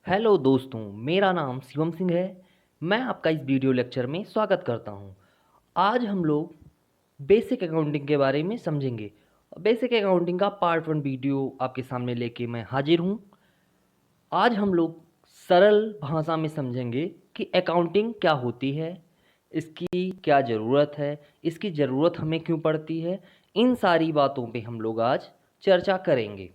Hello दोस्तों, मेरा नाम शिवम सिंह है। मैं आपका इस वीडियो लेक्चर में स्वागत करता हूं। आज हम लोग बेसिक अकाउंटिंग के बारे में समझेंगे। बेसिक अकाउंटिंग का पार्ट 1 वीडियो आपके सामने लेके मैं हाजिर हूं। आज हम लोग सरल भाषा में समझेंगे कि अकाउंटिंग क्या होती है, इसकी क्या ज़रूरत है, इसकी ज़रूरत हमें क्यों पड़ती है। इन सारी बातों पे हम लोग आज चर्चा करेंगे।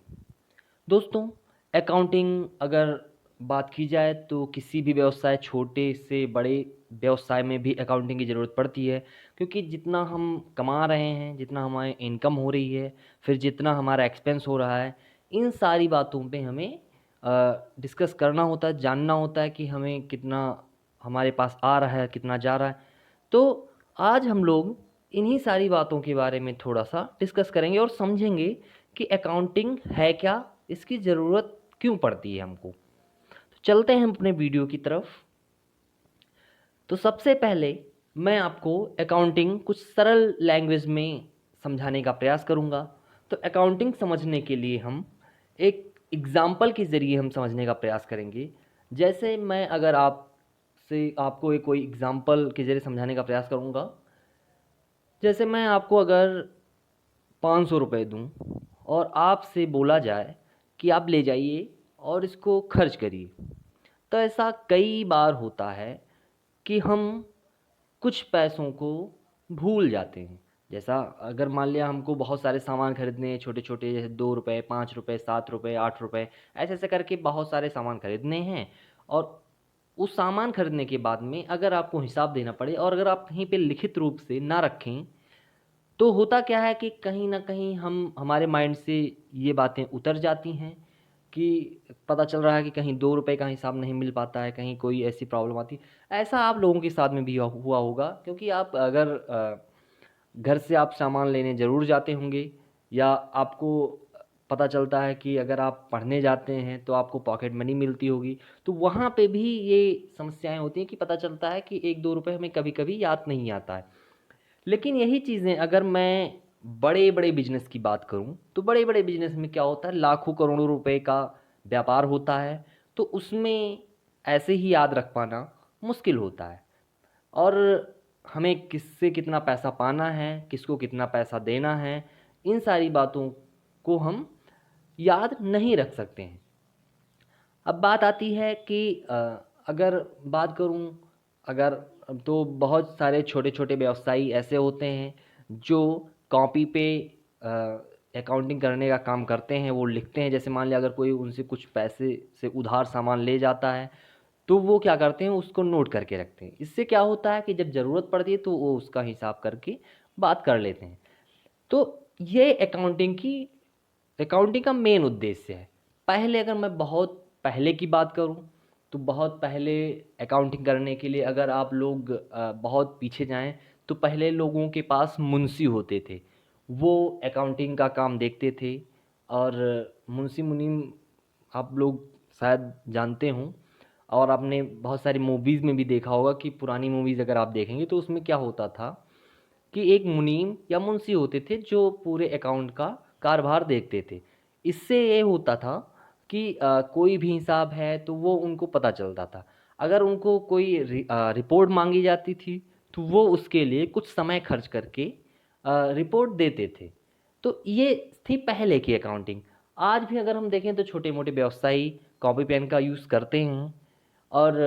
दोस्तों, अकाउंटिंग अगर बात की जाए तो किसी भी व्यवसाय, छोटे से बड़े व्यवसाय में भी अकाउंटिंग की ज़रूरत पड़ती है। क्योंकि जितना हम कमा रहे हैं, जितना हमारी इनकम हो रही है, फिर जितना हमारा एक्सपेंस हो रहा है, इन सारी बातों पे हमें डिस्कस करना होता है, जानना होता है कि हमें कितना हमारे पास आ रहा है, कितना जा रहा है। तो आज हम लोग इन्हीं सारी बातों के बारे में थोड़ा सा डिस्कस करेंगे और समझेंगे कि अकाउंटिंग है क्या, इसकी ज़रूरत क्यों पड़ती है हमको। तो चलते हैं हम अपने वीडियो की तरफ। तो सबसे पहले मैं आपको अकाउंटिंग कुछ सरल लैंग्वेज में समझाने का प्रयास करूंगा। तो अकाउंटिंग समझने के लिए हम एक एग्जाम्पल के ज़रिए हम समझने का प्रयास करेंगे। जैसे मैं अगर आपको एक कोई एग्जाम्पल के ज़रिए समझाने का प्रयास करूंगा। जैसे मैं आपको अगर 500 रुपये दूँ और आपसे बोला जाए कि आप ले जाइए और इसको खर्च करिए, तो ऐसा कई बार होता है कि हम कुछ पैसों को भूल जाते हैं। जैसा अगर मान लिया हमको बहुत सारे सामान खरीदने हैं, छोटे छोटे, जैसे 2 रुपये, 5 रुपये, 7 रुपये, 8 रुपये, ऐसे ऐसे करके बहुत सारे सामान खरीदने हैं। और उस सामान खरीदने के बाद में अगर आपको हिसाब देना पड़े और अगर आप कहीं पे लिखित रूप से ना रखें, तो होता क्या है कि कहीं न कहीं हमारे माइंड से ये बातें उतर जाती हैं कि पता चल रहा है कि कहीं 2 रुपए का हिसाब नहीं मिल पाता है, कहीं कोई ऐसी प्रॉब्लम आती है। ऐसा आप लोगों के साथ में भी हुआ होगा, क्योंकि आप अगर घर से आप सामान लेने ज़रूर जाते होंगे, या आपको पता चलता है कि अगर आप पढ़ने जाते हैं तो आपको पॉकेट मनी मिलती होगी। तो वहाँ पे भी ये समस्याएँ होती हैं कि पता चलता है कि 1-2 रुपए हमें कभी-कभी याद नहीं आता है। लेकिन यही चीज़ें अगर मैं बड़े-बड़े बिज़नेस की बात करूँ, तो बड़े-बड़े बिज़नेस में क्या होता है, लाखों करोड़ों रुपए का व्यापार होता है। तो उसमें ऐसे ही याद रख पाना मुश्किल होता है। और हमें किससे कितना पैसा पाना है, किसको कितना पैसा देना है, इन सारी बातों को हम याद नहीं रख सकते हैं। अब बात आती है कि अगर बात करूँ, अगर तो बहुत सारे छोटे-छोटे व्यवसायी ऐसे होते हैं जो कॉपी पे अकाउंटिंग करने का काम करते हैं। वो लिखते हैं, जैसे मान लिया अगर कोई उनसे कुछ पैसे से उधार सामान ले जाता है, तो वो क्या करते हैं, उसको नोट करके रखते हैं। इससे क्या होता है कि जब ज़रूरत पड़ती है तो वो उसका हिसाब करके बात कर लेते हैं। तो ये अकाउंटिंग का मेन उद्देश्य है। पहले अगर मैं बहुत पहले की बात करूँ, तो बहुत पहले अकाउंटिंग करने के लिए अगर आप लोग बहुत पीछे जाएँ, तो पहले लोगों के पास मुंशी होते थे। वो अकाउंटिंग का काम देखते थे। और मुंशी मुनीम आप लोग शायद जानते हों, और आपने बहुत सारी मूवीज़ में भी देखा होगा कि पुरानी मूवीज़ अगर आप देखेंगे तो उसमें क्या होता था कि एक मुनीम या मुंशी होते थे जो पूरे अकाउंट का कारभार देखते थे। इससे ये होता था कि कोई भी हिसाब है तो वो उनको पता चलता था। अगर उनको कोई रिपोर्ट मांगी जाती थी, तो वो उसके लिए कुछ समय खर्च करके रिपोर्ट देते थे। तो ये थी पहले की अकाउंटिंग। आज भी अगर हम देखें तो छोटे मोटे व्यवसायी कॉपी पेन का यूज़ करते हैं और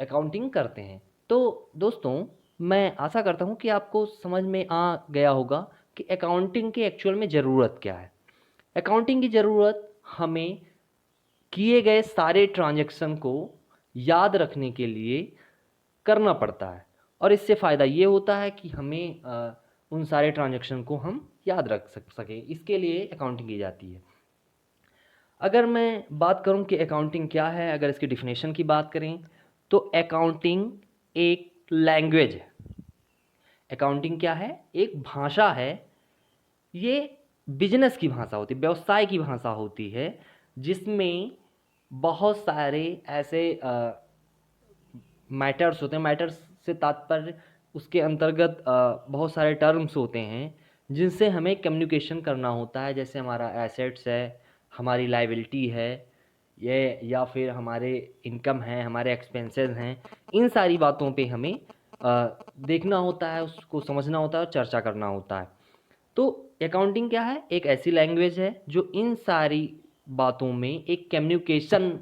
अकाउंटिंग करते हैं। तो दोस्तों, मैं आशा करता हूँ कि आपको समझ में आ गया होगा कि अकाउंटिंग की एक्चुअल में ज़रूरत क्या है। अकाउंटिंग की ज़रूरत हमें किए गए सारे ट्रांजैक्शन को याद रखने के लिए करना पड़ता है। और इससे फ़ायदा ये होता है कि हमें उन सारे ट्रांजैक्शन को हम याद रख सकें। इसके लिए अकाउंटिंग की जाती है। अगर मैं बात करूं कि अकाउंटिंग क्या है, अगर इसकी डिफिनेशन की बात करें, तो अकाउंटिंग एक लैंग्वेज है। अकाउंटिंग क्या है? एक भाषा है। ये बिजनेस की भाषा होती है, व्यवसाय की भाषा होती है, जिसमें बहुत सारे ऐसे मैटर्स होते हैं। मैटर्स से तात्पर्य, उसके अंतर्गत बहुत सारे टर्म्स होते हैं जिनसे हमें कम्युनिकेशन करना होता है। जैसे हमारा एसेट्स है, हमारी लायबिलिटी है, ये या फिर हमारे इनकम है, हमारे एक्सपेंसेस हैं, इन सारी बातों पे हमें देखना होता है, उसको समझना होता है और चर्चा करना होता है। तो अकाउंटिंग क्या है? एक ऐसी लैंग्वेज है जो इन सारी बातों में एक कम्युनिकेशन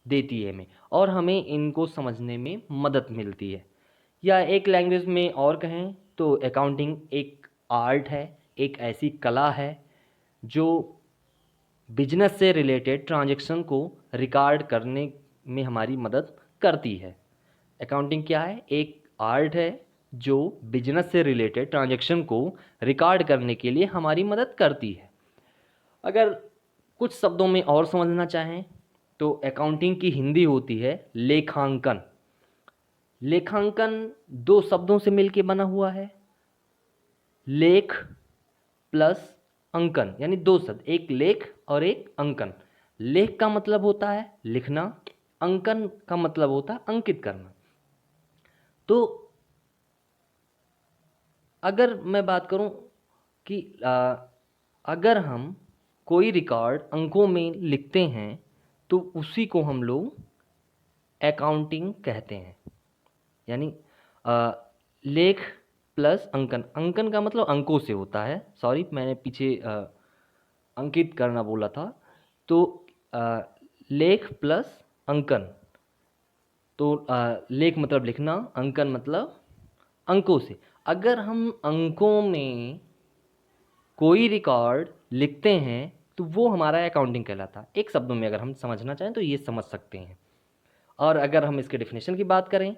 देती है हमें, और हमें इनको समझने में मदद मिलती है। या एक लैंग्वेज में और कहें तो अकाउंटिंग एक आर्ट है, एक ऐसी कला है जो बिजनेस से रिलेटेड ट्रांजैक्शन को रिकॉर्ड करने में हमारी मदद करती है। अकाउंटिंग क्या है? एक आर्ट है जो बिजनेस से रिलेटेड ट्रांजैक्शन को रिकॉर्ड करने के लिए हमारी मदद करती है। अगर कुछ शब्दों में और समझना चाहें तो अकाउंटिंग की हिंदी होती है लेखांकन। लेखांकन दो शब्दों से मिलकर बना हुआ है, लेख प्लस अंकन, यानी दो शब्द, एक लेख और एक अंकन। लेख का मतलब होता है लिखना, अंकन का मतलब होता है अंकित करना। तो अगर मैं बात करूं कि अगर हम कोई रिकॉर्ड अंकों में लिखते हैं तो उसी को हम लोग अकाउंटिंग कहते हैं। यानी लेख प्लस अंकन, अंकन का मतलब अंकों से होता है, सॉरी मैंने पीछे अंकित करना बोला था। तो लेख प्लस अंकन, तो लेख मतलब लिखना, अंकन मतलब अंकों से। अगर हम अंकों में कोई रिकॉर्ड लिखते हैं तो वो हमारा अकाउंटिंग कहलाता है। एक शब्दों में अगर हम समझना चाहें तो ये समझ सकते हैं। और अगर हम इसके डेफिनेशन की बात करें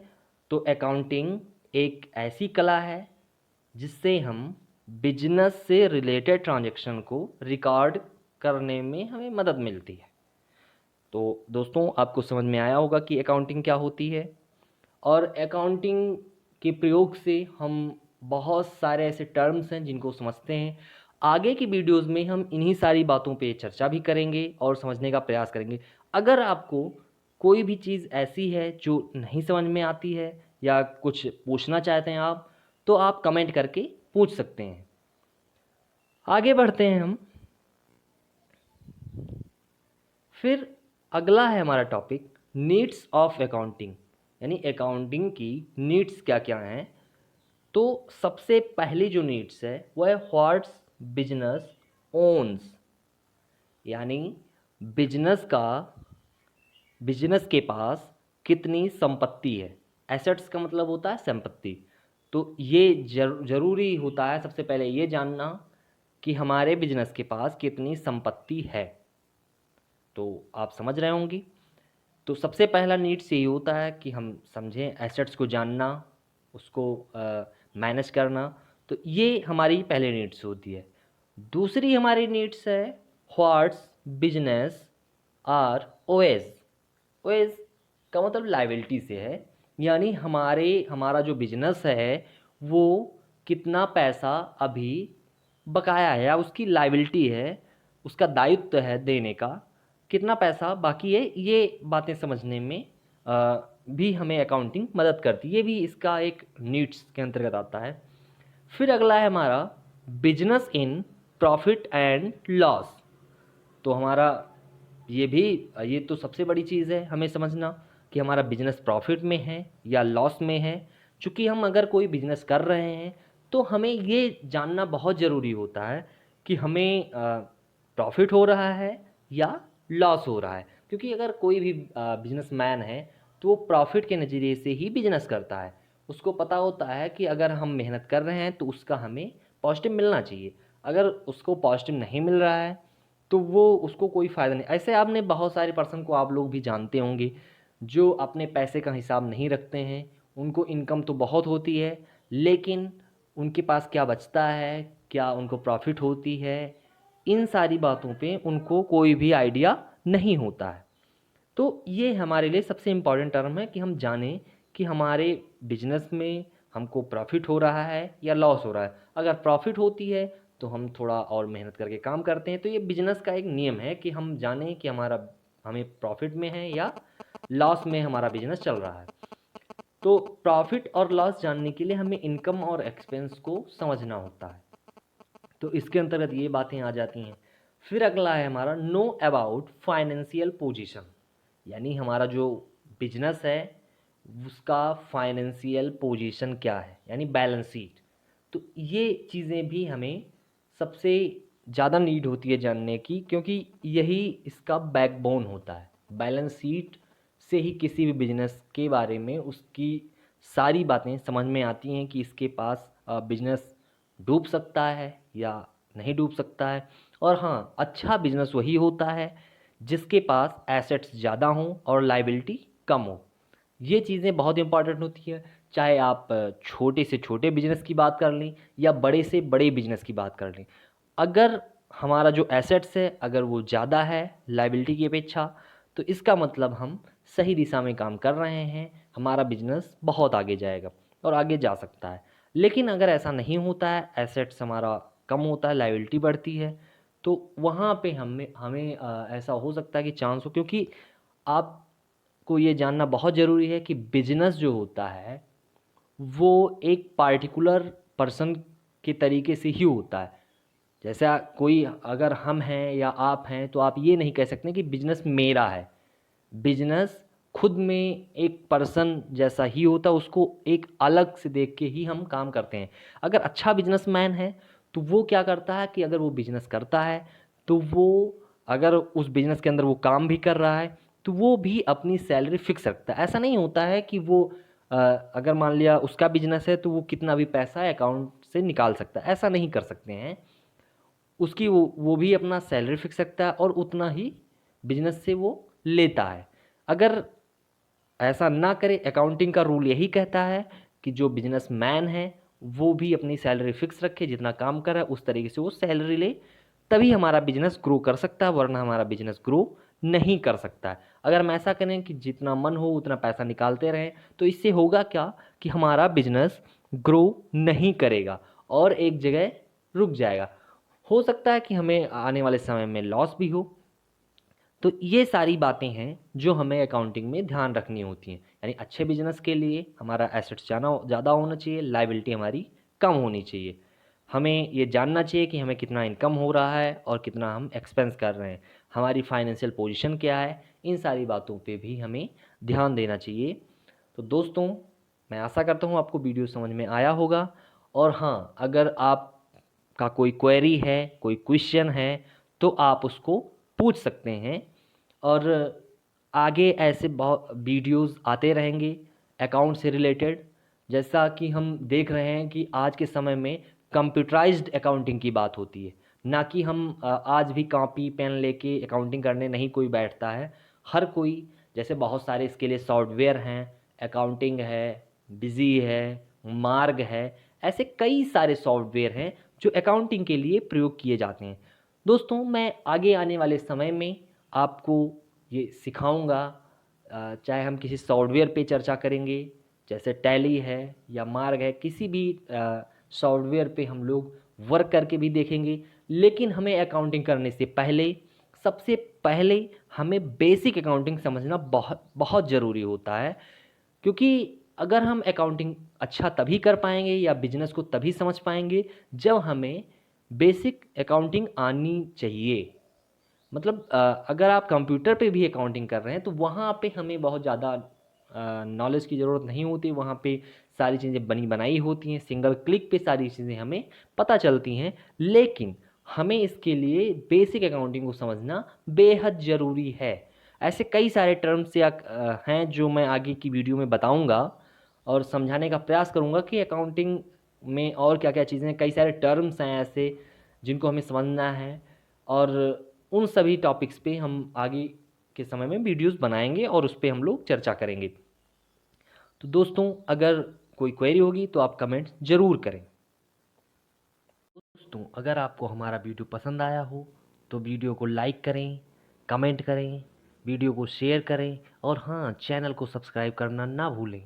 तो अकाउंटिंग एक ऐसी कला है जिससे हम बिजनेस से रिलेटेड ट्रांजैक्शन को रिकॉर्ड करने में हमें मदद मिलती है। तो दोस्तों आपको समझ में आया होगा कि अकाउंटिंग क्या होती है, और अकाउंटिंग के प्रयोग से हम बहुत सारे ऐसे टर्म्स हैं जिनको समझते हैं। आगे की वीडियोस में हम इन्हीं सारी बातों पे चर्चा भी करेंगे और समझने का प्रयास करेंगे। अगर आपको कोई भी चीज़ ऐसी है जो नहीं समझ में आती है या कुछ पूछना चाहते हैं आप, तो आप कमेंट करके पूछ सकते हैं। आगे बढ़ते हैं हम। फिर अगला है हमारा टॉपिक नीड्स ऑफ अकाउंटिंग, यानी अकाउंटिंग की नीड्स क्या क्या हैं। तो सबसे पहली जो नीड्स है वो है व्हाट्स बिजनेस ओन्स, यानी बिजनेस के पास कितनी संपत्ति है। एसेट्स का मतलब होता है संपत्ति। तो ये जरूरी होता है सबसे पहले ये जानना कि हमारे बिजनेस के पास कितनी संपत्ति है। तो आप समझ रहे होंगे। तो सबसे पहला नीड्स यही होता है कि हम समझें एसेट्स को जानना, उसको मैनेज करना। तो ये हमारी पहली नीड्स होती है। दूसरी हमारी नीड्स है what's business are OS. OS का मतलब लायबिलिटी से है, यानी हमारा जो बिजनेस है वो कितना पैसा अभी बकाया है या उसकी लायबिलिटी है, उसका दायित्व है देने का, कितना पैसा बाकी है। ये बातें समझने में भी हमें अकाउंटिंग मदद करती है। ये भी इसका एक नीड्स के अंतर्गत आता है। फिर अगला है हमारा business in profit and loss. तो हमारा ये तो सबसे बड़ी चीज़ है हमें समझना कि हमारा बिजनेस प्रॉफिट में है या लॉस में है। चूँकि हम अगर कोई बिजनेस कर रहे हैं तो हमें ये जानना बहुत ज़रूरी होता है कि हमें प्रॉफिट हो रहा है या लॉस हो रहा है। क्योंकि अगर कोई भी बिजनेसमैन है तो वो प्रॉफिट के नज़रिए से ही बिजनेस करता है। उसको पता होता है कि अगर हम मेहनत कर रहे हैं तो उसका हमें पॉजिटिव मिलना चाहिए। अगर उसको पॉजिटिव नहीं मिल रहा है तो वो उसको कोई फ़ायदा नहीं। ऐसे आपने बहुत सारे पर्सन को आप लोग भी जानते होंगे जो अपने पैसे का हिसाब नहीं रखते हैं। उनको इनकम तो बहुत होती है लेकिन उनके पास क्या बचता है, क्या उनको प्रॉफिट होती है, इन सारी बातों पे उनको कोई भी आइडिया नहीं होता है। तो ये हमारे लिए सबसे इम्पॉर्टेंट टर्म है कि हम जानें कि हमारे बिजनेस में हमको प्रॉफिट हो रहा है या लॉस हो रहा है। अगर प्रॉफिट होती है तो हम थोड़ा और मेहनत करके काम करते हैं। तो ये बिजनेस का एक नियम है कि हम जानें कि हमें प्रॉफिट में है या लॉस में हमारा बिजनेस चल रहा है। तो प्रॉफिट और लॉस जानने के लिए हमें इनकम और एक्सपेंस को समझना होता है। तो इसके अंतर्गत ये बातें आ जाती हैं। फिर अगला है हमारा नो अबाउट फाइनेंशियल पोजीशन, यानी हमारा जो बिजनेस है उसका फाइनेंशियल पोजीशन क्या है, यानी बैलेंस शीट। तो ये चीज़ें भी हमें सबसे ज़्यादा नीड होती है जानने की, क्योंकि यही इसका बैकबोन होता है। बैलेंस शीट से ही किसी भी बिजनेस के बारे में उसकी सारी बातें समझ में आती हैं कि इसके पास बिजनेस डूब सकता है या नहीं डूब सकता है। और हाँ, अच्छा बिजनेस वही होता है जिसके पास एसेट्स ज़्यादा हों और लायबिलिटी कम हो। ये चीज़ें बहुत इंपॉर्टेंट होती हैं, चाहे आप छोटे से छोटे बिजनेस की बात कर लें या बड़े से बड़े बिजनेस की बात कर लें। अगर हमारा जो एसेट्स है अगर वो ज़्यादा है लायबिलिटी की अपेक्षा, तो इसका मतलब हम सही दिशा में काम कर रहे हैं, हमारा बिजनेस बहुत आगे जाएगा और आगे जा सकता है। लेकिन अगर ऐसा नहीं होता है, एसेट्स हमारा कम होता है, लायबिलिटी बढ़ती है, तो वहाँ पे हमें हमें ऐसा हो सकता है कि चांस हो, क्योंकि आपको ये जानना बहुत ज़रूरी है कि बिजनेस जो होता है वो एक पार्टिकुलर पर्सन के तरीके से ही होता है। जैसे कोई अगर हम हैं या आप हैं तो आप ये नहीं कह सकते कि बिजनेस मेरा है। बिजनेस खुद में एक पर्सन जैसा ही होता है, उसको एक अलग से देख के ही हम काम करते हैं। अगर अच्छा बिजनेसमैन है तो वो क्या करता है कि अगर वो बिजनेस करता है तो वो अगर उस बिजनेस के अंदर वो काम भी कर रहा है तो वो भी अपनी सैलरी फिक्स रखता है। ऐसा नहीं होता है कि वो अगर मान लिया उसका बिजनेस है तो वो कितना भी पैसा अकाउंट से निकाल सकता है, ऐसा नहीं कर सकते हैं। उसकी वो भी अपना सैलरी फिक्स रखता है और उतना ही बिजनेस से वो लेता है। अगर ऐसा ना करे, अकाउंटिंग का रूल यही कहता है कि जो बिजनेसमैन है वो भी अपनी सैलरी फिक्स रखे, जितना काम कर रहा है उस तरीके से वो सैलरी ले, तभी हमारा बिजनेस ग्रो कर सकता है, वरना हमारा बिजनेस ग्रो नहीं कर सकता है। अगर हम ऐसा करें कि जितना मन हो उतना पैसा निकालते रहें तो इससे होगा क्या कि हमारा बिजनेस ग्रो नहीं करेगा और एक जगह रुक जाएगा। हो सकता है कि हमें आने वाले समय में लॉस भी हो। तो ये सारी बातें हैं जो हमें अकाउंटिंग में ध्यान रखनी होती हैं। यानी अच्छे बिजनेस के लिए हमारा एसेट्स ज़्यादा होना चाहिए, लायबिलिटी हमारी कम होनी चाहिए। हमें ये जानना चाहिए कि हमें कितना इनकम हो रहा है और कितना हम एक्सपेंस कर रहे हैं, हमारी फाइनेंशियल पोजीशन क्या है, इन सारी बातों पे भी हमें ध्यान देना चाहिए। तो दोस्तों, मैं आशा करता हूँ आपको वीडियो समझ में आया होगा। और हाँ, अगर आपका कोई क्वेरी है, कोई क्वेश्चन है, तो आप उसको पूछ सकते हैं। और आगे ऐसे बहुत वीडियोस आते रहेंगे अकाउंट से रिलेटेड। जैसा कि हम देख रहे हैं कि आज के समय में कंप्यूटराइज्ड अकाउंटिंग की बात होती है, ना कि हम आज भी कॉपी पेन लेके अकाउंटिंग करने नहीं कोई बैठता है। हर कोई, जैसे बहुत सारे इसके लिए सॉफ्टवेयर हैं, अकाउंटिंग है, बिजी है, मार्ग है, ऐसे कई सारे सॉफ्टवेयर हैं जो अकाउंटिंग के लिए प्रयोग किए जाते हैं। दोस्तों, मैं आगे आने वाले समय में आपको ये सिखाऊंगा। चाहे हम किसी सॉफ्टवेयर पे चर्चा करेंगे, जैसे टैली है या मार्ग है, किसी भी सॉफ्टवेयर पे हम लोग वर्क करके भी देखेंगे। लेकिन हमें अकाउंटिंग करने से पहले सबसे पहले हमें बेसिक अकाउंटिंग समझना बहुत बहुत ज़रूरी होता है। क्योंकि अगर हम अकाउंटिंग अच्छा तभी कर पाएंगे या बिजनेस को तभी समझ पाएंगे जब हमें बेसिक अकाउंटिंग आनी चाहिए। मतलब अगर आप कंप्यूटर पे भी अकाउंटिंग कर रहे हैं तो वहाँ पे हमें बहुत ज़्यादा नॉलेज की ज़रूरत नहीं होती। वहाँ पे सारी चीज़ें बनी बनाई होती हैं, सिंगल क्लिक पे सारी चीज़ें हमें पता चलती हैं। लेकिन हमें इसके लिए बेसिक अकाउंटिंग को समझना बेहद ज़रूरी है। ऐसे कई सारे टर्म्स या हैं जो मैं आगे की वीडियो में बताऊँगा और समझाने का प्रयास करूँगा कि अकाउंटिंग में और क्या क्या चीज़ें, कई सारे टर्म्स हैं ऐसे जिनको हमें समझना है। और उन सभी टॉपिक्स पे हम आगे के समय में वीडियोस बनाएंगे और उस पे हम लोग चर्चा करेंगे। तो दोस्तों, अगर कोई क्वेरी होगी तो आप कमेंट ज़रूर करें। दोस्तों, अगर आपको हमारा वीडियो पसंद आया हो तो वीडियो को लाइक करें, कमेंट करें, वीडियो को शेयर करें और हाँ, चैनल को सब्सक्राइब करना ना भूलें।